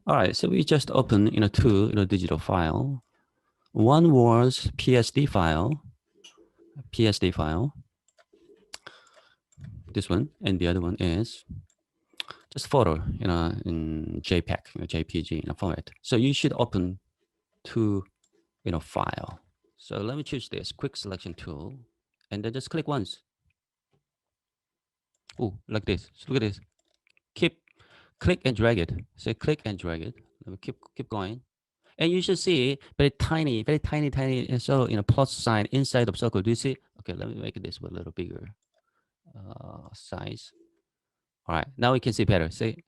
All right, so we just open two digital file. One was PSD file, this one, and the other one is just photo, in JPEG, JPG, format. So you should open two, file. So let me choose this quick selection tool, and then just click once. Oh, like this. So look at this. Click and drag it. So click and drag it. Let me keep going. And you should see very tiny, tiny. So plus sign inside of circle. Do you see? Okay, let me make this a little bigger. Size. All right, now we can see better. See,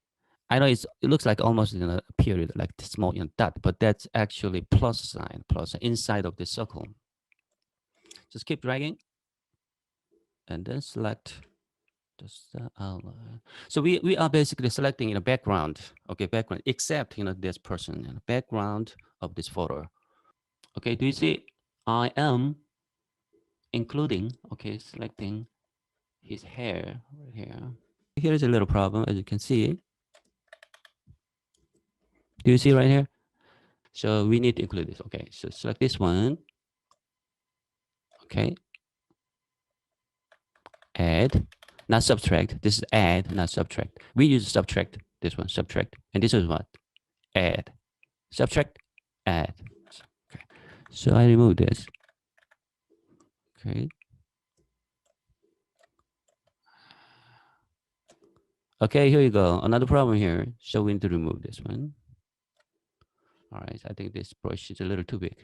I know it looks like almost in a period, like small dot, but that's actually plus sign inside of the circle. Just keep dragging, and then select just the outline. So we are basically selecting background, okay, background, except this person, background of this photo. Okay, do you see? I am including, okay, selecting his hair right here. Here's a little problem, as you can see. Do you see right here? So we need to include this. Okay, so select this one. Okay, add, not subtract. This is add, not subtract. We use subtract. This one, subtract, and this is what? Add, subtract, add. Okay, so I remove this. Okay. Okay, here you go. Another problem here. So we need to remove this one. All right, I think this brush is a little too big.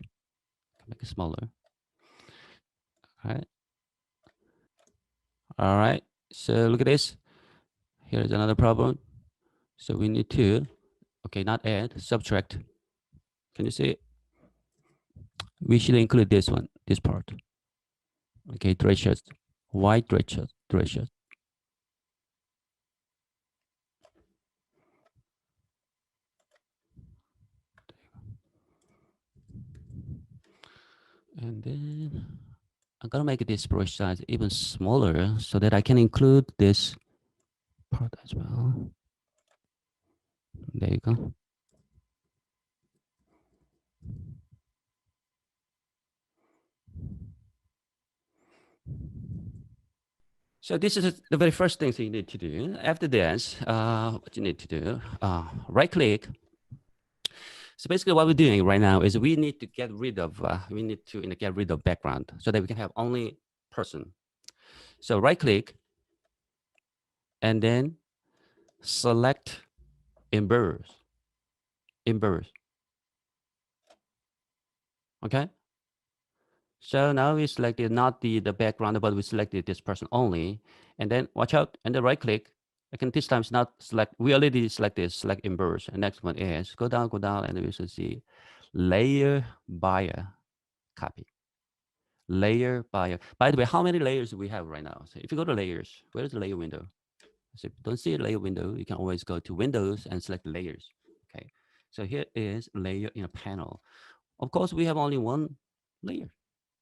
Make it smaller. All right. All right. So look at this. Here's another problem. So we need to, okay, not add, subtract. Can you see? We should include this one, this part. Okay, threshold, white threshold. And then I'm gonna make this brush size even smaller so that I can include this part as well. There you go. So this is the very first thing you need to do. After this, what you need to do, right click. So basically what we're doing right now is we need to get rid of, get rid of background so that we can have only person. So right click and then select inverse. Okay. So now we selected not the background, but we selected this person only. And then watch out, and then right click. Again, this time it's not select. We already selected select inverse. And next one is go down, and we should see layer buyer copy. Layer buyer. By the way, how many layers do we have right now? So if you go to layers, where's the layer window? So if you don't see a layer window, you can always go to Windows and select layers. Okay. So here is layer in a panel. Of course, we have only one layer.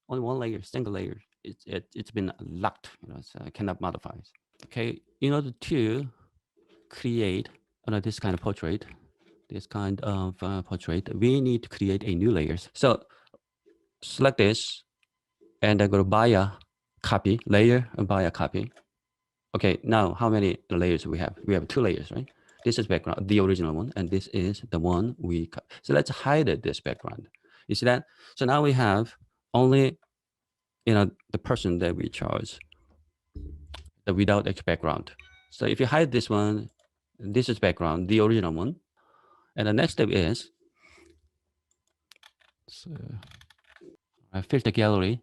Only one layer, single layer. It's been locked, so I cannot modify it. Okay, in order to create this kind of portrait, we need to create a new layers. So select this, and then go to buy a copy layer and buy a copy. Okay, now how many layers we have? We have two layers, right? This is background, the original one, and this is the one we cut. So let's hide this background. You see that? So now we have only the person that we chose, the without X background. So if you hide this one, this is background, the original one. And the next step is so I filter gallery.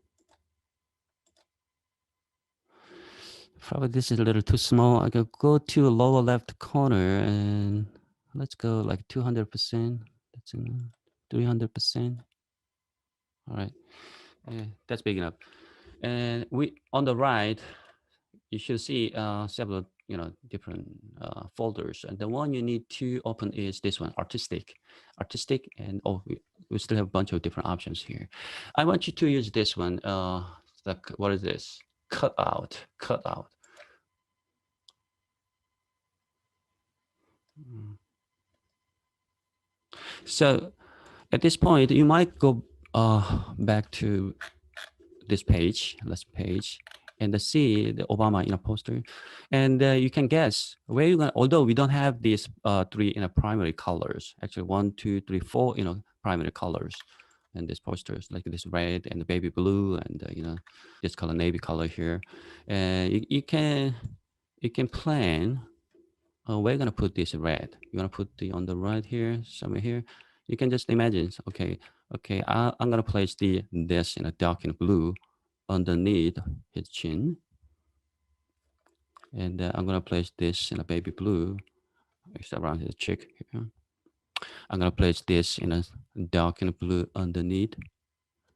Probably this is a little too small. I could go to lower left corner and let's go like 200%. That's 300%. All right, yeah, that's big enough. And we on the right, you should see several different folders, and the one you need to open is this one, artistic, and we still have a bunch of different options here. I want you to use this one. What is this? Cutout. Mm. So at this point, you might go back to this page, last page, and see the Obama poster, and you can guess where you're gonna. Although we don't have these three primary colors, actually 1, 2, 3, 4 primary colors, and these posters like this red and the baby blue and this color navy color here, and you can plan. Where you gonna put this red? You wanna put the on the right here, somewhere here. You can just imagine. Okay. I'm gonna place this in a dark in blue underneath his chin, and I'm gonna place this in a baby blue. It's around his cheek here. I'm gonna place this in a dark and blue underneath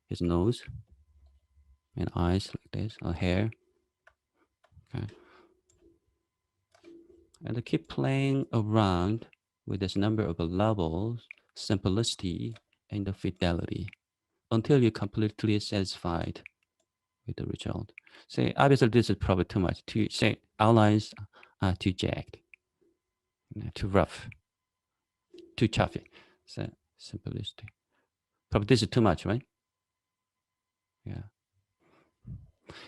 his nose and eyes like this, or hair. Okay, and I keep playing around with this number of levels, simplicity, and the fidelity until you're completely satisfied with the result. Say, obviously, this is probably too much. Say, outlines are too jagged, too rough, too choppy. So, simplicity. Probably this is too much, right? Yeah.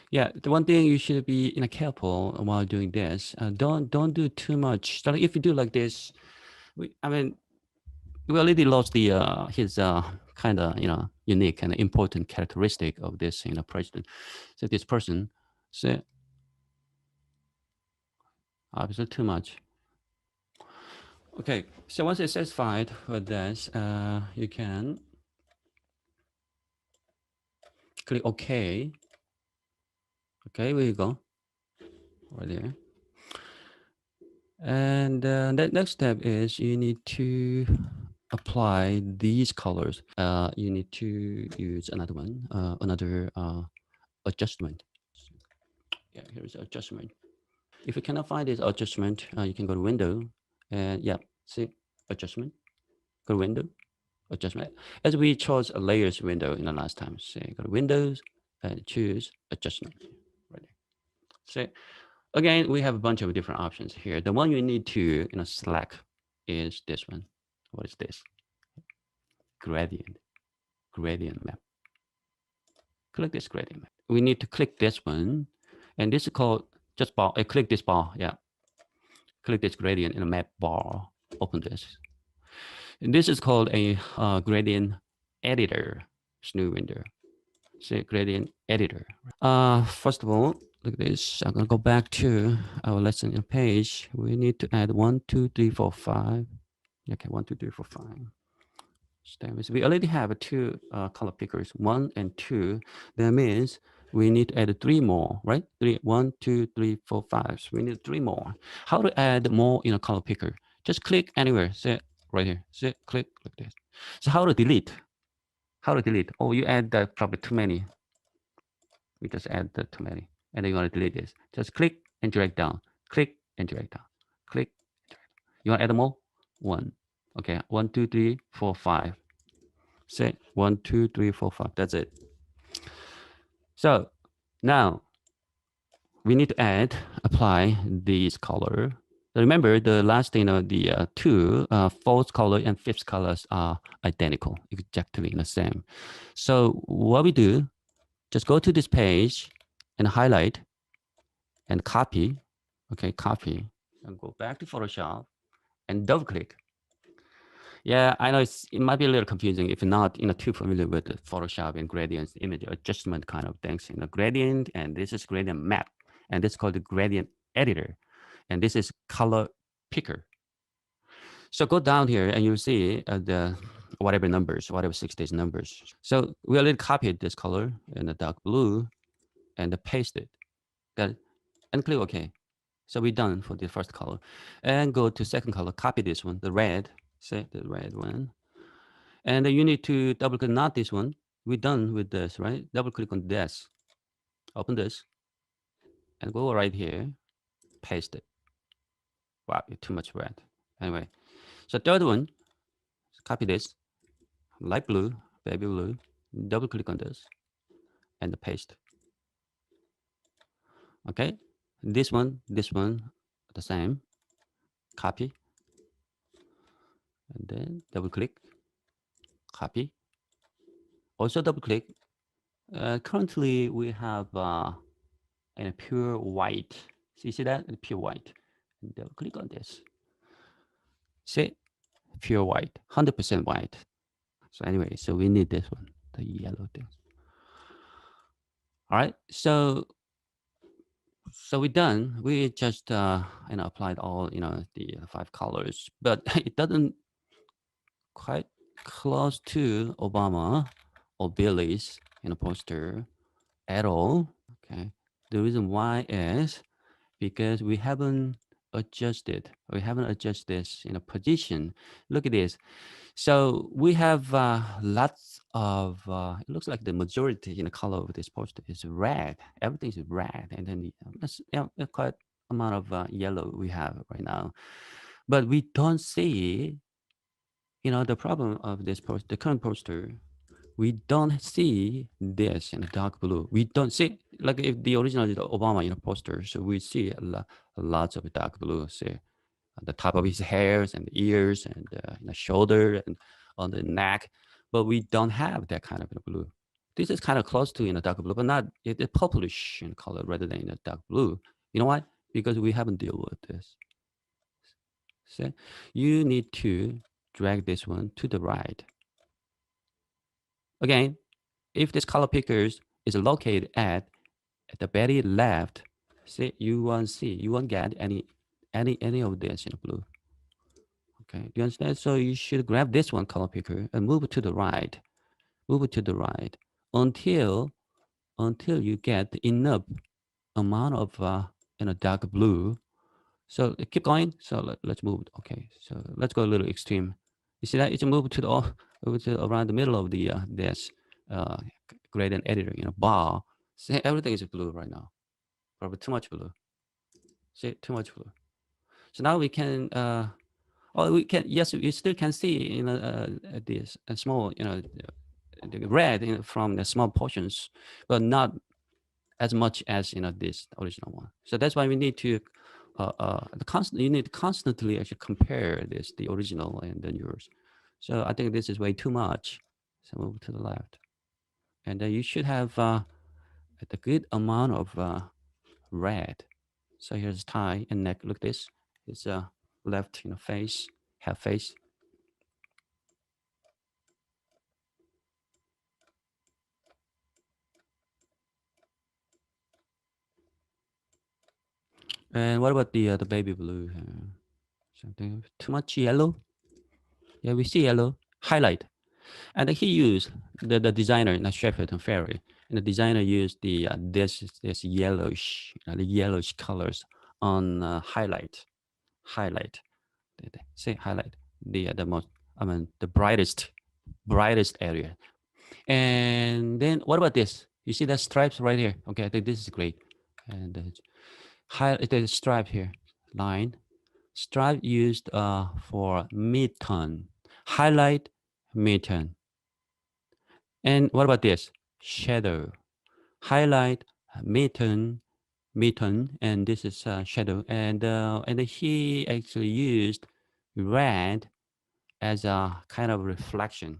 Yeah. The one thing you should be careful while doing this. Don't do too much. So if you do like this, I mean, we already lost the his kind of unique and important characteristic of this president. So this person, so obviously too much. Okay, so once you're satisfied with this, you can click OK. Okay, where you go, right there. And the next step is you need to apply these colors. You need to use another one, another adjustment. Yeah, here's adjustment. If you cannot find this adjustment, you can go to Window, and yeah, see adjustment. Go to Window, adjustment. As we chose a layers window in the last time, say go to Windows and choose adjustment. Right there. So again, we have a bunch of different options here. The one you need to select is this one. What is this? Gradient map. Click this gradient map. We need to click this one, and this is called just bar. Click this bar. Yeah, click this gradient in the map bar. Open this. And this is called a gradient editor. It's new window. Say gradient editor. First of all, look at this. I'm gonna go back to our lesson page. We need to add 1, 2, 3, 4, 5. Okay, 1, 2, 3, 4, 5. We already have two color pickers, 1 and 2. That means we need to add 3 more, right? 3, 1, 2, 3, 4, 5. So we need 3 more. How to add more in a color picker? Just click anywhere. Say right here. Say click like this. So how to delete? How to delete? Oh, you add probably too many. We just add the too many, and then you want to delete this. Just click and drag down. Click and drag down. Click. You want to add more? 1. Okay. 1, 2, 3, 4, 5. Say 1, 2, 3, 4, 5. That's it. So now we need to apply this color. Remember the last the two fourth color and fifth colors are identical, exactly the same. So what we do, just go to this page and highlight and copy. Okay, copy and go back to Photoshop and double click. Yeah, I know it might be a little confusing if you're not too familiar with the Photoshop and gradients, image adjustment kind of things. Gradient, and this is gradient map, and this is called the gradient editor, and this is color picker. So go down here and you see the whatever numbers, whatever 60 numbers. So we already copied this color in the dark blue and paste it. Got it? And click OK. So we're done for the first color. And go to second color, copy this one, the red, say the red one. And then you need to double click, not this one. We're done with this, right? Double click on this, open this, and go right here, paste it. Wow, you're too much red. Anyway, so third one, copy this, light blue, baby blue, double click on this, and paste. Okay, this one, the same, copy, and then double click, copy. Also double click. Currently we have in a pure white. So you see that? Pure white. And double click on this. See? Pure white. 100% white. So anyway, so we need this one. The yellow thing. All right. So we're done. We just applied all the 5 colors, but it doesn't quite close to Obama or Billy's poster at all. Okay. The reason why is because we haven't adjusted this position. Look at this. So we have lots of it looks like the majority color of this poster is red. Everything is red, and then that's quite amount of yellow we have right now, but we don't see the problem of this post, the current poster. We don't see this in a dark blue. We don't see, like, if the original is the Obama poster, so we see lots of dark blue. See at the top of his hairs and ears and the shoulder and on the neck, but we don't have that kind of blue. This is kind of close to dark blue, but not it's purplish in color rather than a dark blue. You know why? Because we haven't dealt with this. So you need to drag this one to the right. Again, if this color pickers is located at the very left, see, you won't see, you won't get any of this in blue. Okay, do you understand? So you should grab this one color picker and move it to the right. Move it to the right until you get enough amount of dark blue. So keep going. So let's move. Okay, so let's go a little extreme. You see that? It's move to the over to around the middle of the this uh, gradient editor, bar. See, everything is blue right now. Probably too much blue. See, too much blue. So now we can we can, yes, you still can see this small the red from the small portions, but not as much as this original one. So that's why we need to you need to constantly actually compare the original and then yours. So I think this is way too much. So move to the left, and then you should have a good amount of red. So here's tie and neck. Look, this is left face, half face. And what about the baby blue? Something too much yellow. Yeah, we see yellow highlight, and he used the designer, not Shepard and Ferry, and the designer used the this yellowish, the yellowish colors on highlight. Say highlight the most, I mean the brightest area. And then what about this? You see that stripes right here? Okay, I think this is great. And the stripe here, line, stripe used for mid-tone, highlight, mid-tone. And what about this? Shadow, highlight, mid-tone, mid-tone, and this is shadow. And he actually used red as a kind of reflected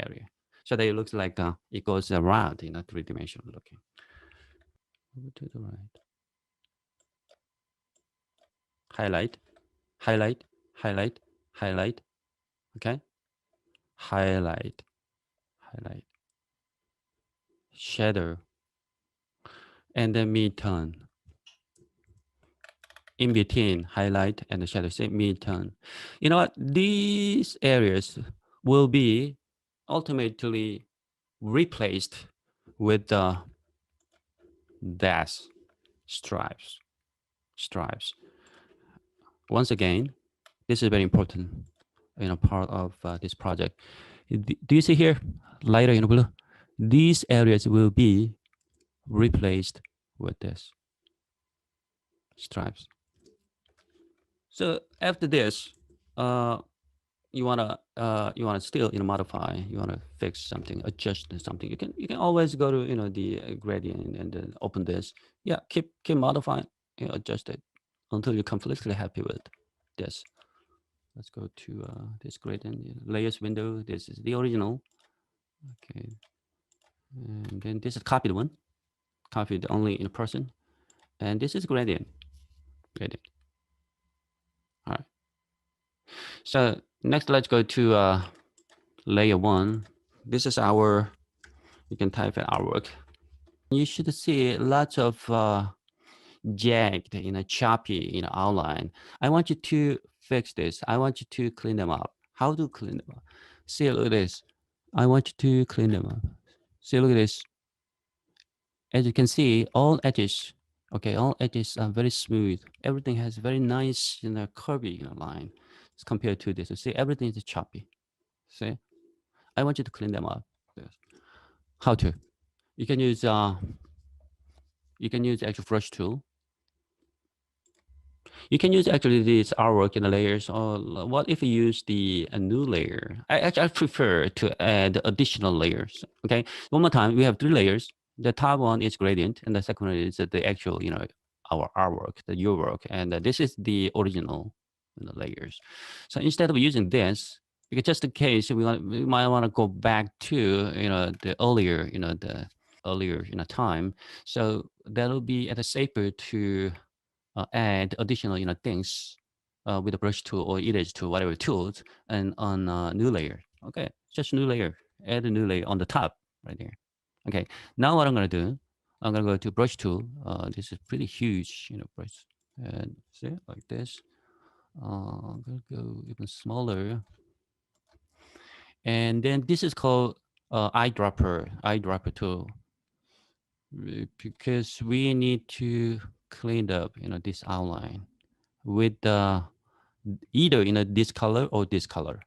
area, so that it looks like it goes around in a three-dimensional looking. Over to the right. Highlight, highlight, highlight, highlight. Okay, highlight, highlight, shadow, and then mid-tone. In between highlight and the shadow, say mid-tone. You know what? These areas will be ultimately replaced with the dash stripes. Once again, this is very important, part of this project. Do you see here, lighter in blue? These areas will be replaced with this stripes. So after this, you wanna still modify, you wanna fix something, adjust something. You can always go to the gradient and then open this. Yeah, keep modifying, adjust it until you're completely happy with this. Let's go to this gradient layers window. This is the original. Okay, and then this is copied one, copied only in person, and this is gradient. Gradient. All right. So next, let's go to layer one. This is our. You can type in artwork. You should see lots of jagged, choppy, outline. I want you to fix this. I want you to clean them up. How to clean them up? See, look at this. I want you to clean them up. See, look at this. As you can see, all edges, okay, all edges are very smooth. Everything has very nice, curvy, line as compared to this. You see, everything is choppy. See, I want you to clean them up. Yes. How to? You can use the actual brush tool. You can use actually this artwork in the layers, or what if you use the a new layer? I prefer to add additional layers. Okay, one more time. We have three layers. The top one is gradient, and the second one is the actual, our artwork, your work, and this is the original layers. So instead of using this, because just in case we might want to go back to the earlier, the earlier time. So that'll be at a safer to add additional things with the brush tool or erase tool, whatever tools, and on a new layer. Okay, just new layer. Add a new layer on the top right there. Okay, now what I'm gonna do, I'm gonna go to brush tool. This is pretty huge, brush, and see like this. I'm gonna go even smaller, and then this is called eyedropper tool, because we need to clean up, this outline with either this color or this color.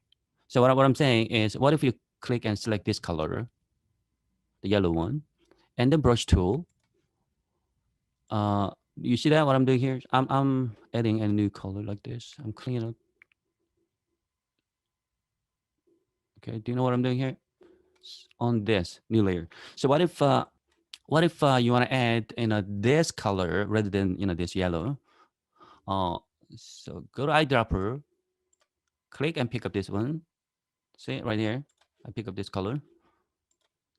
So what I'm saying is, what if you click and select this color, the yellow one, and then brush tool. You see that what I'm doing here? I'm adding a new color like this. I'm cleaning up. Okay, do you know what I'm doing here? On this new layer. So what if you want to add this color rather than this yellow? Uh, so go to eyedropper, click and pick up this one. See right here, I pick up this color.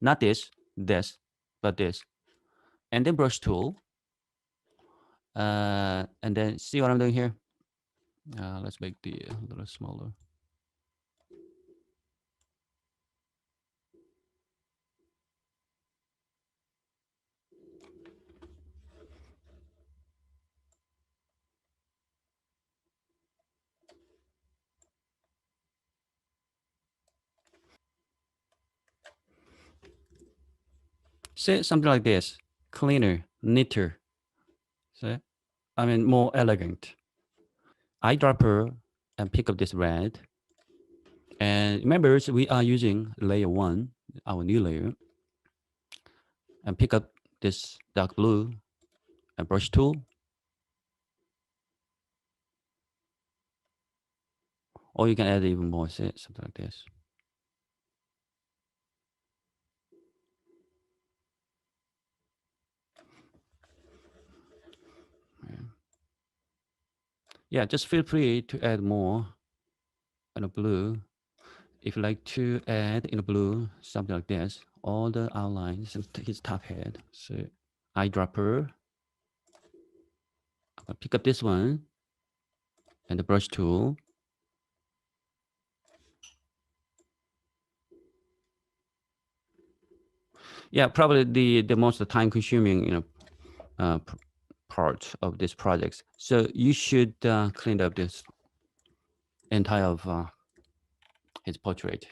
Not this, but this. And then brush tool. And then see what I'm doing here? Let's make the a little smaller. See, something like this. Cleaner, neater. See? I mean, more elegant. Eyedropper and pick up this red. And remember, so we are using layer one, our new layer. And pick up this dark blue and brush tool. Or you can add even more, see, something like this. Yeah, just feel free to add more in a blue. If you like to add in a blue, something like this, all the outlines and his top head. So eyedropper, I'll pick up this one and the brush tool. Yeah, probably the most time consuming part of this project. So you should clean up this entire of his portrait.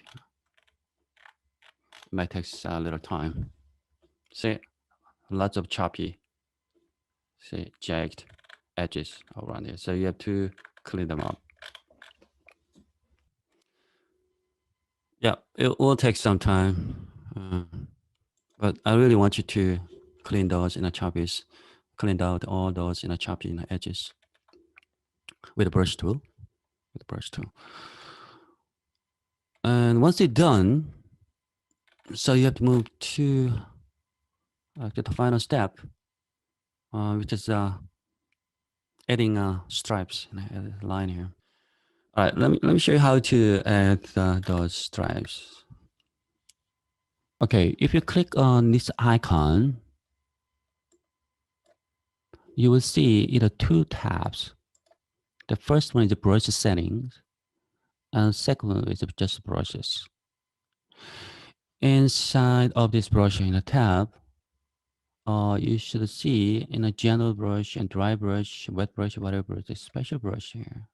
It might take a little time. See, lots of choppy, see, jagged edges around here. So you have to clean them up. Yeah, it will take some time, but I really want you to clean those inner choppies, clean out all those inner choppy inner edges with a brush tool. With a brush tool. And once it's done, so you have to move to the final step, which is adding stripes in a line here. All right, let me show you how to add those stripes. Okay, if you click on this icon, you will see either two tabs. The first one is the brush settings, and the second one is just brushes. Inside of this brush in a tab, you should see in a general brush and dry brush, wet brush, whatever, the special brush here.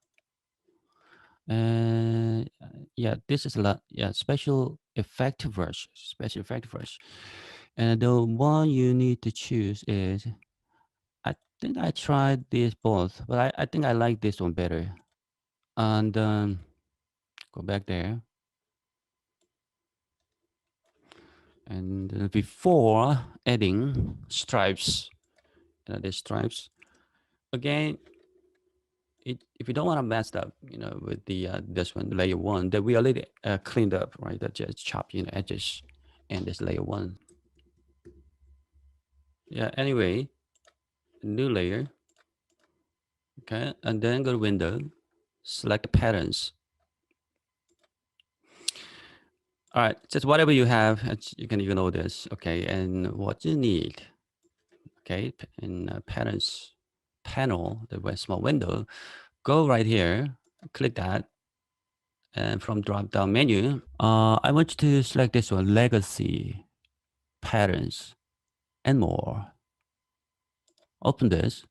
And yeah, this is a lot. Yeah, special effect brush, special effect brush. And the one you need to choose is, I think I tried these both, but I think I like this one better. And go back there. And before adding stripes, the stripes, again, if you don't want to mess up, with the this one, layer one, that we already cleaned up, right? That just chop edges and this layer one. Yeah, anyway, new layer. Okay, and then go to window, select patterns. All right, just whatever you have, you can ignore this. Okay, and what you need, okay, in patterns panel, the very small window, go right here, click that, and from drop down menu, I want you to select this one, legacy, patterns, and more. Open this,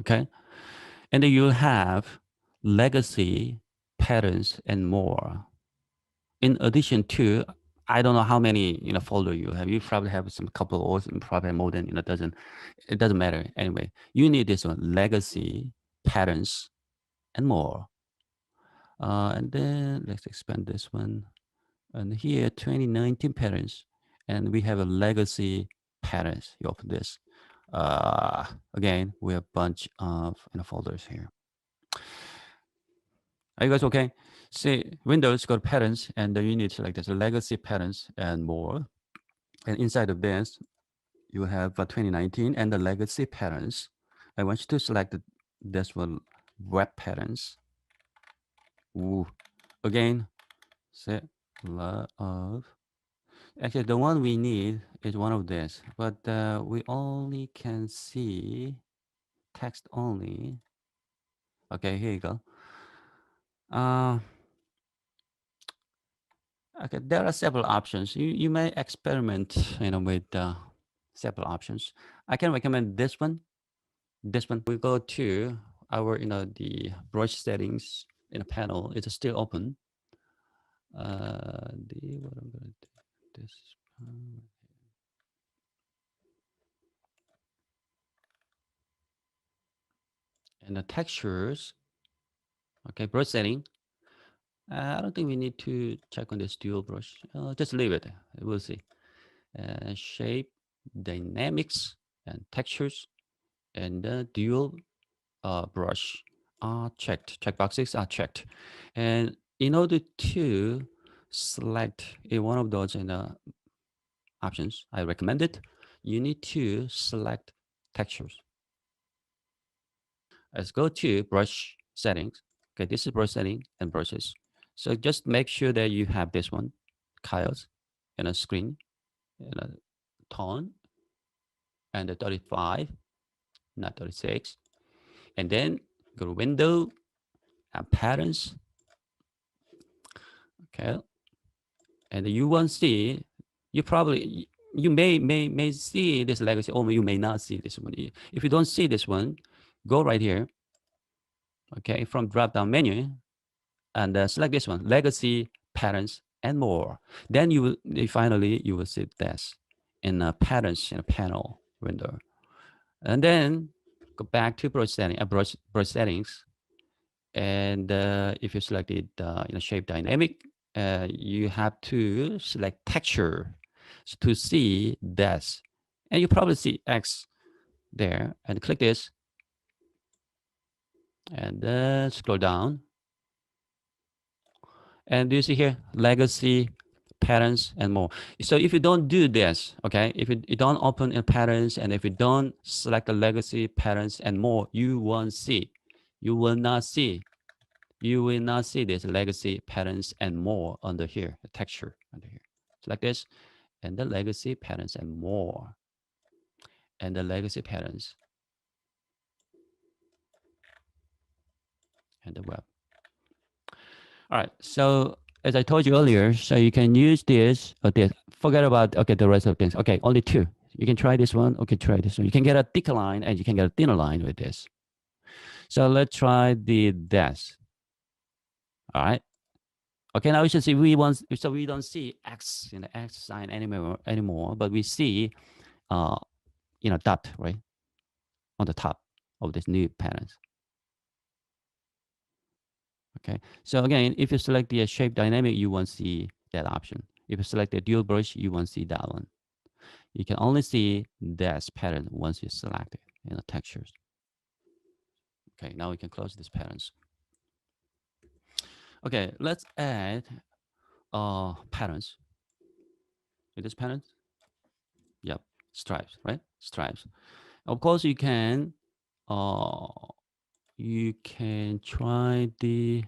okay, and then you'll have legacy, patterns, and more. In addition to, I don't know how many folder you have. You probably have some couple or probably more than dozen. It doesn't matter anyway. You need this one, legacy, patterns, and more. And then let's expand this one. And here 2019 patterns, and we have a legacy patterns. You open this. Again, we have a bunch of folders here. Are you guys okay? See, Windows got patterns, and the unit like this, legacy patterns and more. And inside of this, you have 2019 and the legacy patterns. I want you to select this one, web patterns. Ooh. Again, set lot of. Actually, the one we need is one of this, but we only can see text only. Okay, here you go. Okay, there are several options. You may experiment, with several options. I can recommend this one. This one, we go to our, the brush settings in a panel. It's still open. What I'm gonna do this. And the textures. Okay, brush setting. I don't think we need to check on this dual brush. Just leave it. We'll see. Shape, dynamics, and textures, and the dual brush are checked. Checkboxes are checked. And in order to select one of those options I recommended, you need to select textures. Let's go to brush settings. Okay, this is brush setting and brushes. So just make sure that you have this one, Kyle's, and a screen, and a tone, and a 35, not 36. And then go to window and patterns. Okay. And you won't see, you may see this legacy, or you may not see this one. If you don't see this one, go right here, okay, from drop down menu, and select this one, legacy, patterns, and more. Then finally you will see this in patterns in a panel window, and then go back to brush settings, and if you selected shape dynamic, you have to select texture to see this, and you probably see X there, and click this, and then scroll down, and do you see here legacy, patterns, and more. So if you don't do this, okay, if you don't open in patterns, and if you don't select the legacy, patterns, and more, you will not see you will not see this legacy patterns and more under here, the texture under here. It's like this, and the legacy patterns and more, and the legacy patterns and the web. All right, so as I told you earlier, so you can use this or this. Forget about, okay, the rest of things. Okay, only two. You can try this one. Okay, try this one. You can get a thicker line and you can get a thinner line with this. So let's try the dash. All right. Okay, now we should see so we don't see X in the X sign anymore, but we see dot, right, on the top of this new patterns. Okay, so again, if you select the shape dynamic, you won't see that option. If you select the dual brush, you won't see that one. You can only see this pattern once you select it in the textures. Okay, now we can close these patterns. Okay, let's add patterns. In this pattern, yep, stripes, right? Stripes. Of course, you can try the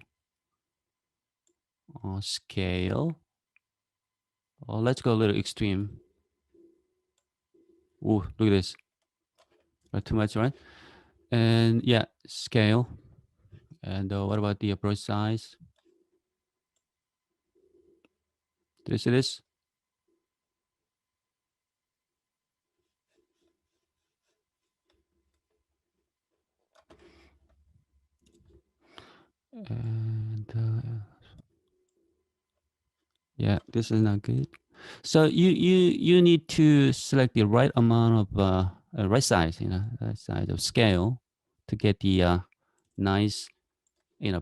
scale. Let's go a little extreme. Ooh, look at this. Not too much, right? And yeah, scale. And what about the brush size? Do you see this? And yeah, this is not good. So you need to select the right amount of right size, right size of scale to get the nice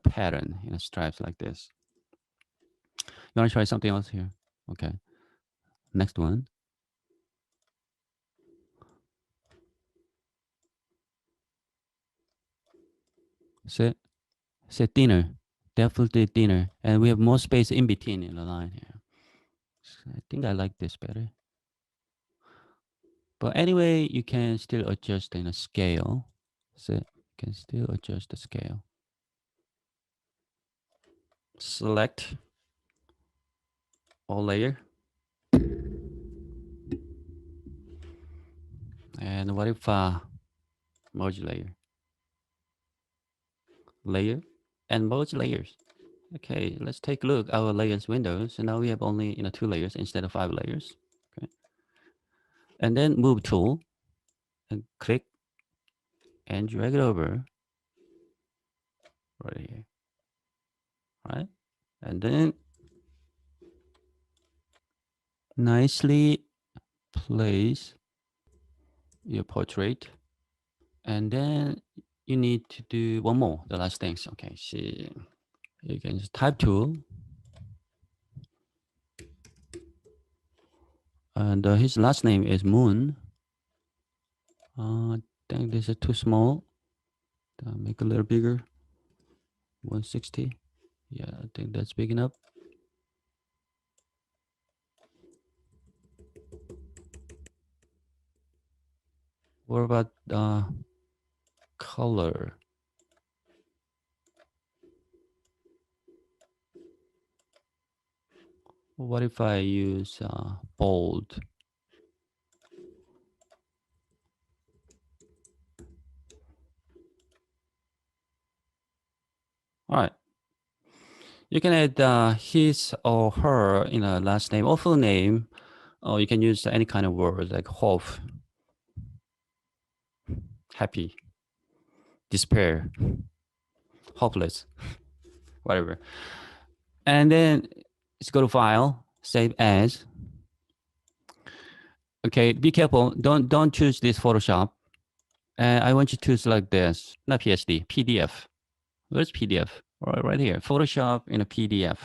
pattern, stripes like this. You want to try something else here? Okay. Next one. Set thinner. Definitely thinner. And we have more space in between in the line here. So I think I like this better. But anyway, you can still adjust in a scale. So you can still adjust the scale. Select all layer. And what if merge layer? Layer and merge layers. Okay, let's take a look at our layers window. So now we have only 2 layers instead of 5 layers. Okay. And then move tool and click and drag it over right here. Right? And then nicely place your portrait. And then you need to do one more, the last things. Okay, see, you can just type tool. And his last name is Moon. I think this is too small. Make a little bigger. 160. Yeah, I think that's big enough. What about color? What if I use bold? All right. You can add his or her last name or full name, or you can use any kind of word like hope, happy, despair, hopeless, whatever. And then let's go to File, Save As. Okay, be careful. Don't choose this Photoshop. I want you to select this, not PSD, PDF. Where's PDF? Right here. Photoshop in a PDF.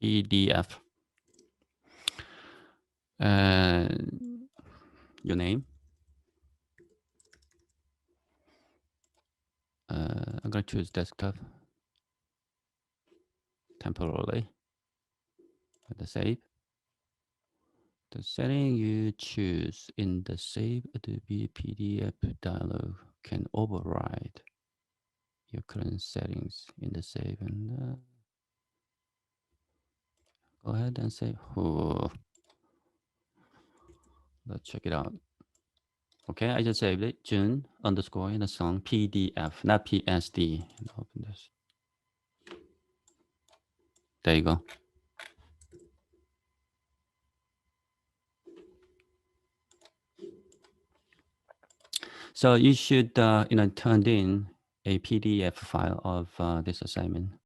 PDF. And your name. I'm gonna choose desktop temporarily. And the save. The setting you choose in the Save Adobe PDF dialog can override. your current settings in the save and go ahead and save. Oh, let's check it out. Okay, I just saved it. June underscore in the song PDF, not PSD. Open this. There you go. So you should, turn in a PDF file of this assignment.